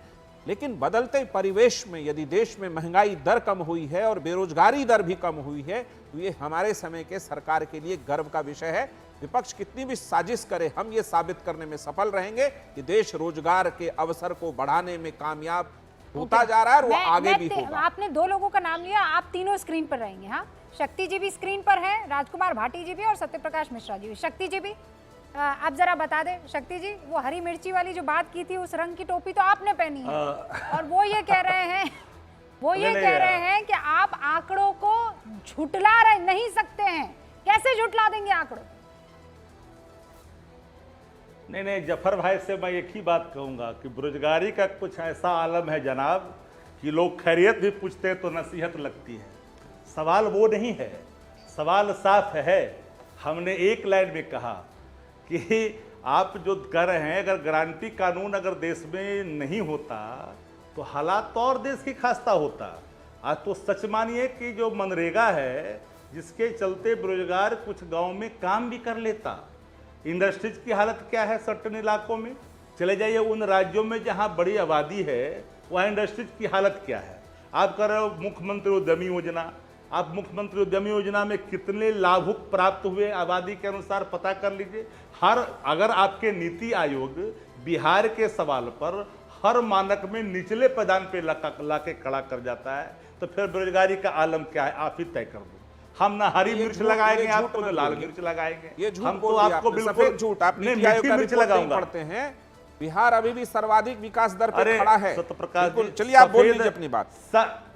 लेकिन बदलते परिवेश में यदि देश में महंगाई दर कम हुई है और बेरोजगारी दर भी कम हुई है तो ये हमारे समय के सरकार के लिए गर्व का विषय है। विपक्ष कितनी भी साजिश करे, हम ये साबित करने में सफल रहेंगे कि देश रोजगार के अवसर को बढ़ाने में कामयाब होता जा रहा है और वो आगे भी होगा। आपने 2 लोगों का नाम लिया, आप तीनों स्क्रीन पर रहेंगे। हाँ, शक्ति जी भी स्क्रीन पर है, राजकुमार भाटी जी भी और सत्यप्रकाश मिश्रा जी भी। शक्ति जी भी आप जरा बता दें। शक्ति जी, वो हरी मिर्ची वाली जो बात की थी, उस रंग की टोपी तो आपने पहनी है और वो ये कह रहे हैं कि आप आंकड़ों को झुटला नहीं सकते हैं। कैसे झुटला देंगे आंकड़ों? नहीं, जफर भाई से मैं एक ही बात कहूंगा कि बेरोजगारी का कुछ ऐसा आलम है जनाब कि लोग खैरियत भी पूछते हैं तो नसीहत लगती है। सवाल वो नहीं है, सवाल साफ है। हमने एक लाइन में कहा कि आप जो कर रहे हैं, अगर गारंटी कानून अगर देश में नहीं होता तो हालात तो और देश की खास्ता होता। आज तो सच मानिए कि जो मनरेगा है जिसके चलते बेरोजगार कुछ गांव में काम भी कर लेता। इंडस्ट्रीज की हालत क्या है सर्टेन इलाकों में? चले जाइए उन राज्यों में जहां बड़ी आबादी है, वहाँ इंडस्ट्रीज की हालत क्या है। आप कर रहे हो मुख्यमंत्री उद्यमी योजना, आप मुख्यमंत्री उद्यमी योजना में कितने लाभुक प्राप्त हुए आबादी के अनुसार पता कर लीजिए। अगर आपके नीति आयोग बिहार के सवाल पर हर मानक में निचले पैदान पे लाके खड़ा कर जाता है तो फिर बेरोजगारी का आलम क्या है आप ही तय कर दो। हम ना हरी मिर्च लगाएंगे, आपको ना लाल मिर्च लगाएंगे। ये झूठ हम तो बोल दिया आपको आपने, बिल्कुल सफेद झूठ। आप नीति मीठी आयोग का मिर्च रिपोर्ट नहीं लगाऊंगा। पढ़ते हैं। बिहार अभी भी सर्वाधिक विकास दर पे अरे खड़ा है। सत्यप्रकाश जी, चलिए आप बोल लीजिए अपनी बात।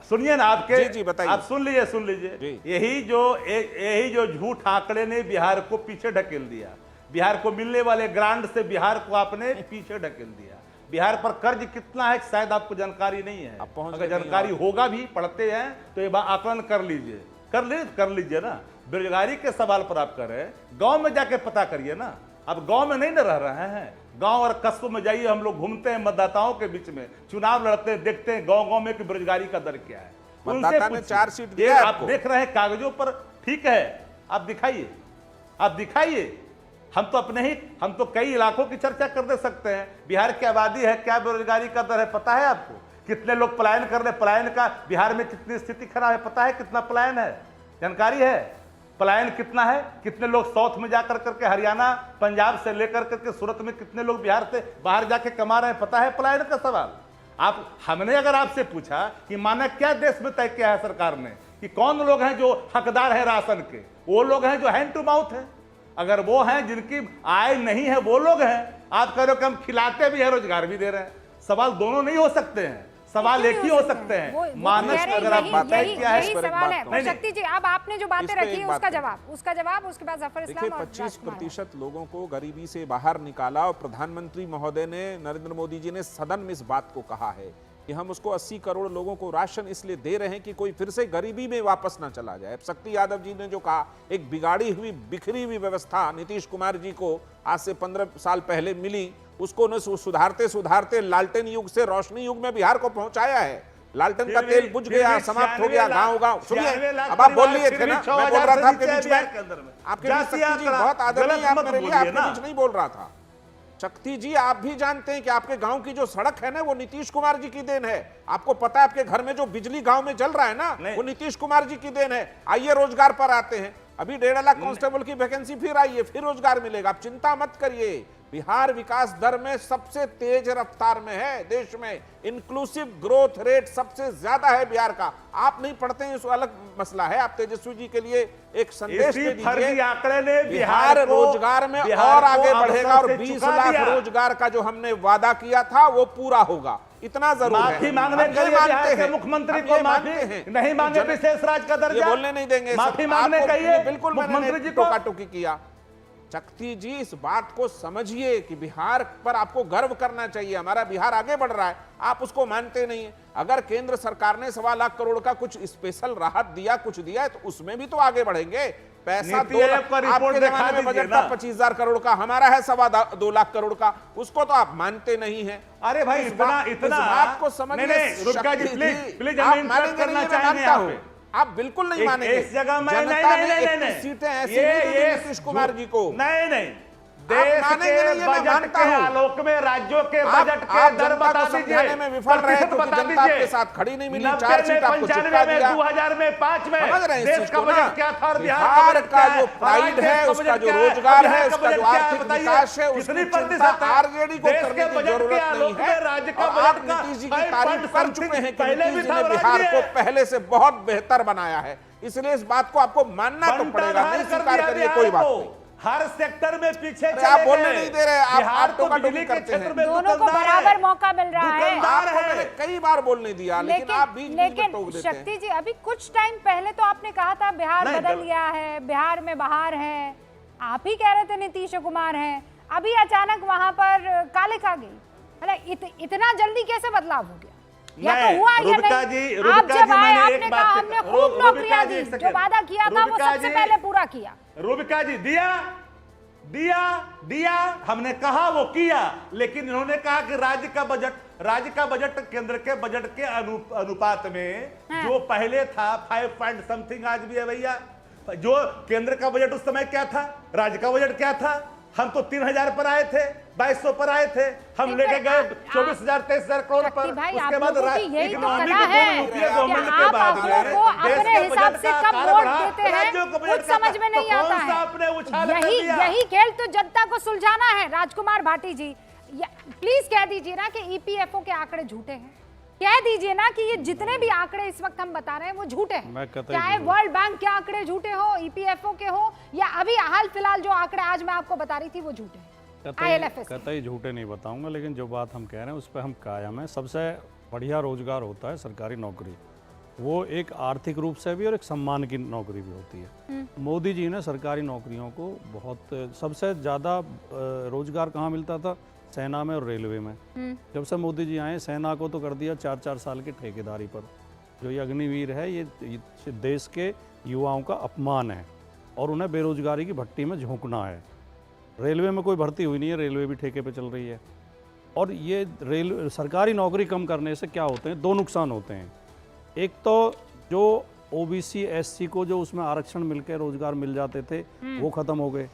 सुनिए ना, आपके जी बताइए। आप सुन लीजिए। यही जो झूठ आंकड़े ने बिहार को पीछे ढकेल दिया। बिहार को मिलने वाले ग्रांट से बिहार को आपने पीछे ढकेल दिया। बिहार पर कर्ज कितना है शायद आपको जानकारी नहीं है। अगर जानकारी होगा भी, पढ़ते हैं तो ये आकलन कर लीजिए ना। बेरोजगारी के सवाल पर आप कर रहे हैं, गांव में जाके पता करिए ना। अब गांव में नहीं न रह रहे हैं, गांव और कस्बों में जाइए। हम लोग घूमते हैं मतदाताओं के बीच में, चुनाव लड़ते हैं, देखते हैं गांव में कि बेरोजगारी का दर क्या है। मतदाता ने 4 सीट दिया आप देख रहे हैं कागजों पर, ठीक है, आप दिखाइए। हम तो कई इलाकों की चर्चा कर दे सकते हैं। बिहार की आबादी है, क्या बेरोजगारी का दर है पता है आपको? कितने लोग पलायन कर रहे हैं? पलायन का बिहार में कितनी स्थिति खराब है पता है? कितना पलायन है जानकारी है? पलायन कितना है? कितने लोग साउथ में जाकर करके, हरियाणा पंजाब से लेकर करके सूरत में कितने लोग बिहार से बाहर जाके कमा रहे हैं पता है? पलायन का सवाल हमने अगर आपसे पूछा कि मानक क्या देश में तय किया है सरकार ने कि कौन लोग हैं जो हकदार है राशन के, वो लोग हैं जो हैंड टू माउथ है। अगर वो हैं जिनकी आय नहीं है वो लोग हैं। आप कह रहे हो कि हम खिलाते भी हैं, रोजगार भी दे रहे हैं। सवाल दोनों नहीं हो सकते हैं, सवाल एक ही हो सकते हैं। मानस अगर आप बताएं क्या है, सवाल है। शक्ति जी, अब आपने जो बातें रखी है उसका जवाब उसके बाद जफर इस्लाम और 25% लोगों को गरीबी से बाहर निकाला और प्रधानमंत्री महोदय ने, नरेंद्र मोदी जी ने सदन में इस बात को कहा है कि हम उसको 80 करोड़ लोगों को राशन इसलिए दे रहे हैं कि कोई फिर से गरीबी में वापस ना चला जाए। शक्ति यादव जी ने जो कहा, एक बिगाड़ी हुई, बिखरी हुई व्यवस्था नीतीश कुमार जी को आज से 15 साल पहले मिली, उसको न सुधारते लालटेन युग से रोशनी युग में बिहार को पहुंचाया है। लालटेन का तेल बुझ गया, समाप्त हो गया गांव। सुनिए, अब आप बोल लिए थे ना, मैं बोल रहा था आपके बीच में। आपके बीच शक्ति जी बहुत आदरणीय, आप मेरे लिए आपके बीच नहीं बोल रहा था। शक्ति जी, आप भी जानते हैं कि आपके गांव की जो सड़क है ना, वो नीतीश कुमार जी की देन है। आपको पता है आपके घर में जो बिजली गांव में जल रहा है ना, वो नीतीश कुमार जी की देन है। आइए रोजगार पर आते हैं। अभी 1.5 लाख कांस्टेबल की वैकेंसी फिर आई है, फिर रोजगार मिलेगा। आप चिंता मत करिए, बिहार विकास दर में सबसे तेज रफ्तार में है देश में। इंक्लूसिव ग्रोथ रेट सबसे ज्यादा है बिहार का। आप नहीं पढ़ते हैं, इसको अलग मसला है। आप तेजस्वी जी के लिए एक संदेश दे फर्जी आंकड़े ने दीजिए। बिहार रोजगार में और आगे बढ़ेगा और 20 लाख रोजगार का जो हमने वादा किया था वो पूरा होगा, इतना जरूर है। माफी मांगने के लिए बिहार के मुख्यमंत्री को माफी नहीं मांगे, विशेष राज्य का दर्जा बोलने नहीं देंगे। माफी मांगने कहिए बिल्कुल मुख्यमंत्री जी को। टोका टोकी किया। शक्ति जी इस बात को समझिए कि बिहार पर आपको गर्व करना चाहिए। हमारा बिहार आगे बढ़ रहा है, आप उसको मानते नहीं है। अगर केंद्र सरकार ने 1.25 लाख करोड़ का कुछ स्पेशल राहत दिया, कुछ दिया है, तो उसमें भी तो आगे बढ़ेंगे। पैसा 2 लाख आपके जमाने में बजट था 25,000 करोड़ का, हमारा है 2.25 लाख करोड़ का, उसको तो आप मानते नहीं है। अरे भाई इतना बात को समझिए। प्लीज आप मानेंगे नहीं, मैं मानता हूं। आप बिल्कुल नहीं मानेंगे। इस जगह में जनता ने 21 सीटें ऐसी नहीं दी नीतीश कुमार जी को। नहीं देश के बजट के आलोक में राज्यों के बजट के दर बता दीजिए। में विफल रहे क्योंकि जनता आपके साथ खड़ी नहीं मिली। 4 सीट आपको चिपका दिया। 2000 में 5 में समझ रहे हैं देश का बजट क्या था और बिहार का जो प्राइड है, उसका जो रोजगार है, उसका जो आर्थिक विकास है, उसकी चिंता आरजेडी को करने की जरूरत नहीं है। और आप नीतीश जी की तारीफ कर चुके हैं कि नीतीश जी ने बिहार को पहले से बहुत बेहतर बनाया है। इसलिए इस बात को आपको मानना तो पड़ेगा। नहीं स्वीकार करिए, कोई बात नहीं। हर सेक्टर में पीछे आप बोलने नहीं दे रहे। बिहार आप तो टोका बिजली टोकी के करते हैं। क्षेत्र में दोनों को बराबर मौका मिल रहा है। आपको मैंने कई बार बोलने दिया, लेकिन आप बीच में टोक लेकिन देते हैं। शक्ति जी, अभी कुछ टाइम पहले तो आपने कहा था बिहार नहीं, बदल गया है, बिहार में बहार है, आप ही कह रहे थे नीतीश कुमार हैं, अभी अचानक वहां पर काले आ गई। अरे इतना जल्दी कैसे बदलाव हो गया? या तो हुआ या नहीं? आप जब आए आपने कहा हमने खूब नौकरियां दी, जो वादा किया था वो सबसे पहले पूरा किया। रूबिका जी दिया हमने कहा वो किया, लेकिन इन्होंने कहा कि राज्य का बजट केंद्र के बजट के अनुपात में जो पहले था 5 पॉइंट समथिंग आज भी है भैया। जो केंद्र का बजट उस समय क्या था, राज्य का बजट क्या था? हम तो 3000 पर आए थे, 2200 पर आए थे, हम लेके गए 24,000 23,000 करोड़ पर। उसके बाद यही तो कला है कि आप आंकड़ों को अपने हिसाब से कब वोट देते हैं कुछ समझ में नहीं आता है। यही खेल तो जनता को सुलझाना है। राजकुमार भाटी जी, प्लीज कह दीजिए ना कि ईपीएफओ के आंकड़े झूठे हैं। कह दीजिए ना कि ये जितने भी आंकड़े इस वक्त हम बता रहे हैं वो झूठे हैं, चाहे वर्ल्ड बैंक के आंकड़े झूठे हो, ईपीएफओ के हो, या अभी हाल फिलहाल जो आंकड़े आज मैं आपको बता रही थी वो झूठे हैं। कतई झूठे नहीं बताऊंगा, लेकिन जो बात हम कह रहे हैं उस पर हम कायम है। सबसे बढ़िया रोजगार होता है सरकारी नौकरी। वो एक आर्थिक रूप से भी और एक सम्मान की नौकरी भी होती है। मोदी जी ने सरकारी नौकरियों को बहुत, सबसे ज़्यादा रोजगार कहाँ मिलता था? सेना में और रेलवे में। जब से मोदी जी आए, सेना को तो कर दिया 4-4 साल की ठेकेदारी पर। जो ये अग्निवीर है, ये देश के युवाओं का अपमान है और उन्हें बेरोजगारी की भट्टी में झोंकना है। रेलवे में कोई भर्ती हुई नहीं है, रेलवे भी ठेके पे चल रही है। और ये सरकारी नौकरी कम करने से क्या होते हैं? 2 नुकसान होते हैं। एक तो जो ओबीसी एससी को जो उसमें आरक्षण मिलकर रोजगार मिल जाते थे वो खत्म हो गए।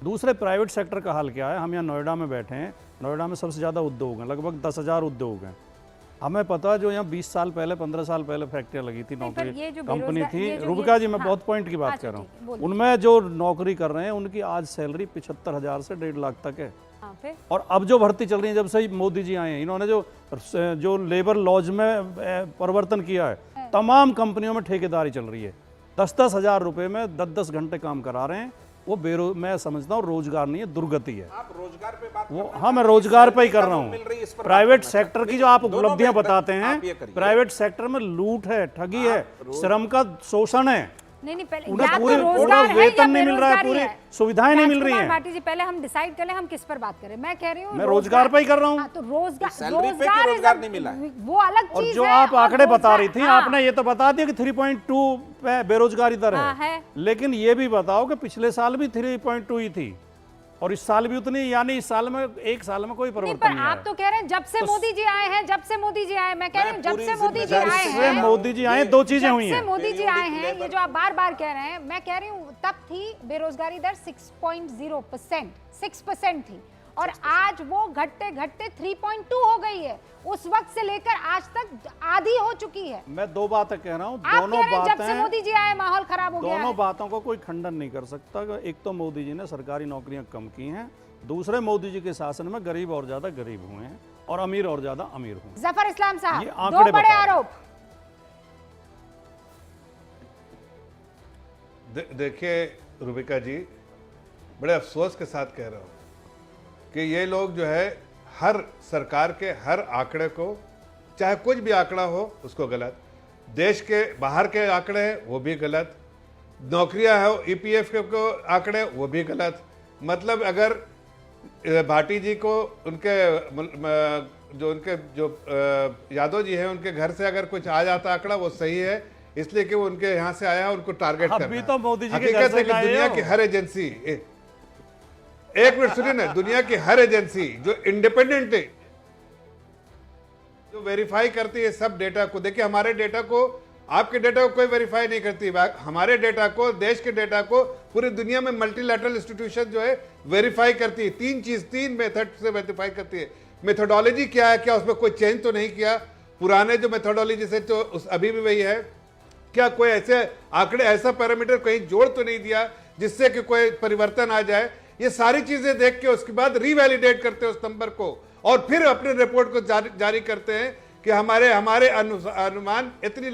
दूसरे प्राइवेट सेक्टर का हाल क्या है? हम यहाँ नोएडा में बैठे हैं, नोएडा में सबसे ज़्यादा उद्योग हैं, लगभग 10,000 उद्योग हैं। हमें पता है जो यहाँ 20 साल पहले 15 साल पहले फैक्ट्रियाँ लगी थी, नौकरी कंपनी थी। रूबिका जी, मैं बहुत पॉइंट की बात कर रहा हूँ। उनमें जो नौकरी कर रहे हैं उनकी आज सैलरी 75,000 से 1.5 लाख तक है। और अब जो भर्ती चल रही है, जब से मोदी जी आए हैं, इन्होंने जो लेबर लॉज में परिवर्तन किया है, तमाम कंपनियों में ठेकेदारी चल रही है। 10-10 हज़ार रुपये में 10-10 घंटे काम करा रहे हैं। वो मैं समझता हूँ रोजगार नहीं है, दुर्गति है। आप रोजगार पे बात वो हाँ, मैं रोजगार पे ही कर रहा हूँ। प्राइवेट सेक्टर की जो आप उपलब्धियां बताते हैं, प्राइवेट सेक्टर में लूट है, ठगी है, श्रम का शोषण है। नहीं पहले उन्हें पूरा वेतन नहीं मिल रहा है, पूरी सुविधाएं नहीं मिल रही हैं। भाटी जी, पहले हम डिसाइड कर लें हम किस पर बात करें। मैं कह रही हूँ मैं रोजगार पे ही कर रहा हूँ। तो रोजगार नहीं मिला है, वो अलग चीज है। और जो आप आंकड़े बता रही थी, आपने ये तो बता दिया कि 3.2 पे बेरोजगारी दर है, लेकिन ये भी बताओ कि पिछले साल भी 3.2 ही थी और इस साल भी उतनी, यानी इस साल में, एक साल में कोई परिवर्तन नहीं। आप तो कह रहे हैं जब से मोदी जी आए हैं, जब से मोदी जी आए, मैं कह रही हूँ जब से मोदी जी आए हैं, मोदी जी आए 2 चीजें हुई हैं। मोदी जी आए हैं, ये जो आप बार बार कह रहे हैं, मैं कह रही हूँ तब थी बेरोजगारी दर 6.0%, 6% थी, और आज वो घटते घटते 3.2 हो गई है। उस वक्त से लेकर आज तक आधी हो चुकी है। मैं 2 बातें कह रहा हूँ, दोनों बातें, जब से मोदी जी आए माहौल खराब हो गया है। दोनों बातों को कोई खंडन नहीं कर सकता। एक तो मोदी जी ने सरकारी नौकरियां कम की हैं, दूसरे मोदी जी के शासन में गरीब और ज्यादा गरीब हुए हैं और अमीर और ज्यादा अमीर हुए हैं। जफर इस्लाम ये साहब, आंकड़े दो बड़े बता रहे हैं। आरोप। देखिए रूबिका जी, बड़े अफसोस के साथ कह रहा हूं कि ये लोग जो है हर सरकार के हर आंकड़े को, चाहे कुछ भी आंकड़ा हो उसको गलत, देश के बाहर के आंकड़े हैं वो भी गलत, नौकरियां हो ईपीएफ के आंकड़े वो भी गलत। मतलब अगर भाटी जी को जो यादव जी हैं उनके घर से अगर कुछ आ जाता आंकड़ा वो सही है, इसलिए कि वो उनके यहाँ से आया उनको टारगेट करना है। अभी तो मोदी जी के हकीकत घर से है कि लाए दुनिया हो। की हर एजेंसी, एक मिनट सुनिए ना, दुनिया की हर एजेंसी जो इंडिपेंडेंट है, जो वेरीफाई करती है सब डेटा को, देखिए हमारे डेटा को, आपके डेटा को कोई वेरीफाई नहीं करती, हमारे डेटा को, देश के डेटा को पूरी दुनिया में मल्टीलैटरल इंस्टीट्यूशन जो है वेरीफाई करती है। तीन मेथड से वेरीफाई करती है। मेथोडोलॉजी क्या है, क्या उसमें कोई चेंज तो नहीं किया, पुराने जो मेथोडोलॉजी से तो अभी भी वही है, क्या कोई ऐसे आंकड़े, ऐसा पैरामीटर कहीं जोड़ तो नहीं दिया जिससे कि कोई परिवर्तन आ जाए। ये सारी चीजें देख के उसके बाद रीवैलिडेट करते हैं उस नंबर को और फिर अपने रिपोर्ट को जारी करते हैं कि हमारे अनुमान इतनी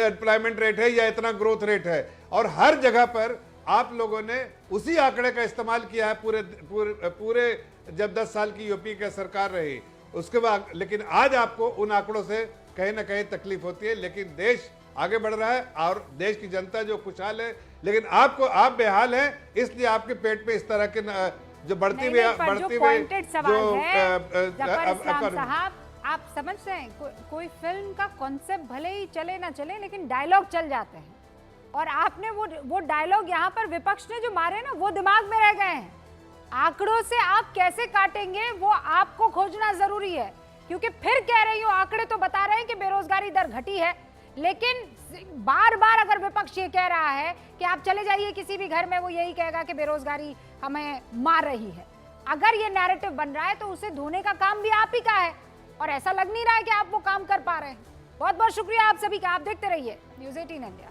एम्प्लॉयमेंट रेट है या इतना ग्रोथ रेट है। और हर जगह पर आप लोगों ने उसी आंकड़े का इस्तेमाल किया है पूरे जब 10 साल की यूपी की सरकार रही उसके बाद। लेकिन आज आपको उन आंकड़ों से कहीं ना कहीं तकलीफ होती है, लेकिन देश आगे बढ़ रहा है और देश की जनता जो खुशहाल है, लेकिन आप बेहाल हैं, इसलिए आपके पेट पे इस तरह के जो बढ़ती हुई साहब, आप समझ रहे हैं, कोई फिल्म का कॉन्सेप्ट भले ही चले ना चले लेकिन डायलॉग चल जाते हैं, और आपने वो डायलॉग यहाँ पर विपक्ष ने जो मारे ना वो दिमाग में रह गए हैं। आंकड़ों से आप कैसे काटेंगे वो आपको खोजना जरूरी है, क्योंकि फिर कह रही हूँ आंकड़े तो बता रहे हैं कि बेरोजगारी दर घटी है, लेकिन बार बार अगर विपक्ष ये कह रहा है कि आप चले जाइए किसी भी घर में, वो यही कहेगा कि बेरोजगारी हमें मार रही है। अगर ये नैरेटिव बन रहा है तो उसे धोने का काम भी आप ही का है, और ऐसा लग नहीं रहा है कि आप वो काम कर पा रहे हैं। बहुत बहुत शुक्रिया आप सभी का। आप देखते रहिए News 18 इंडिया।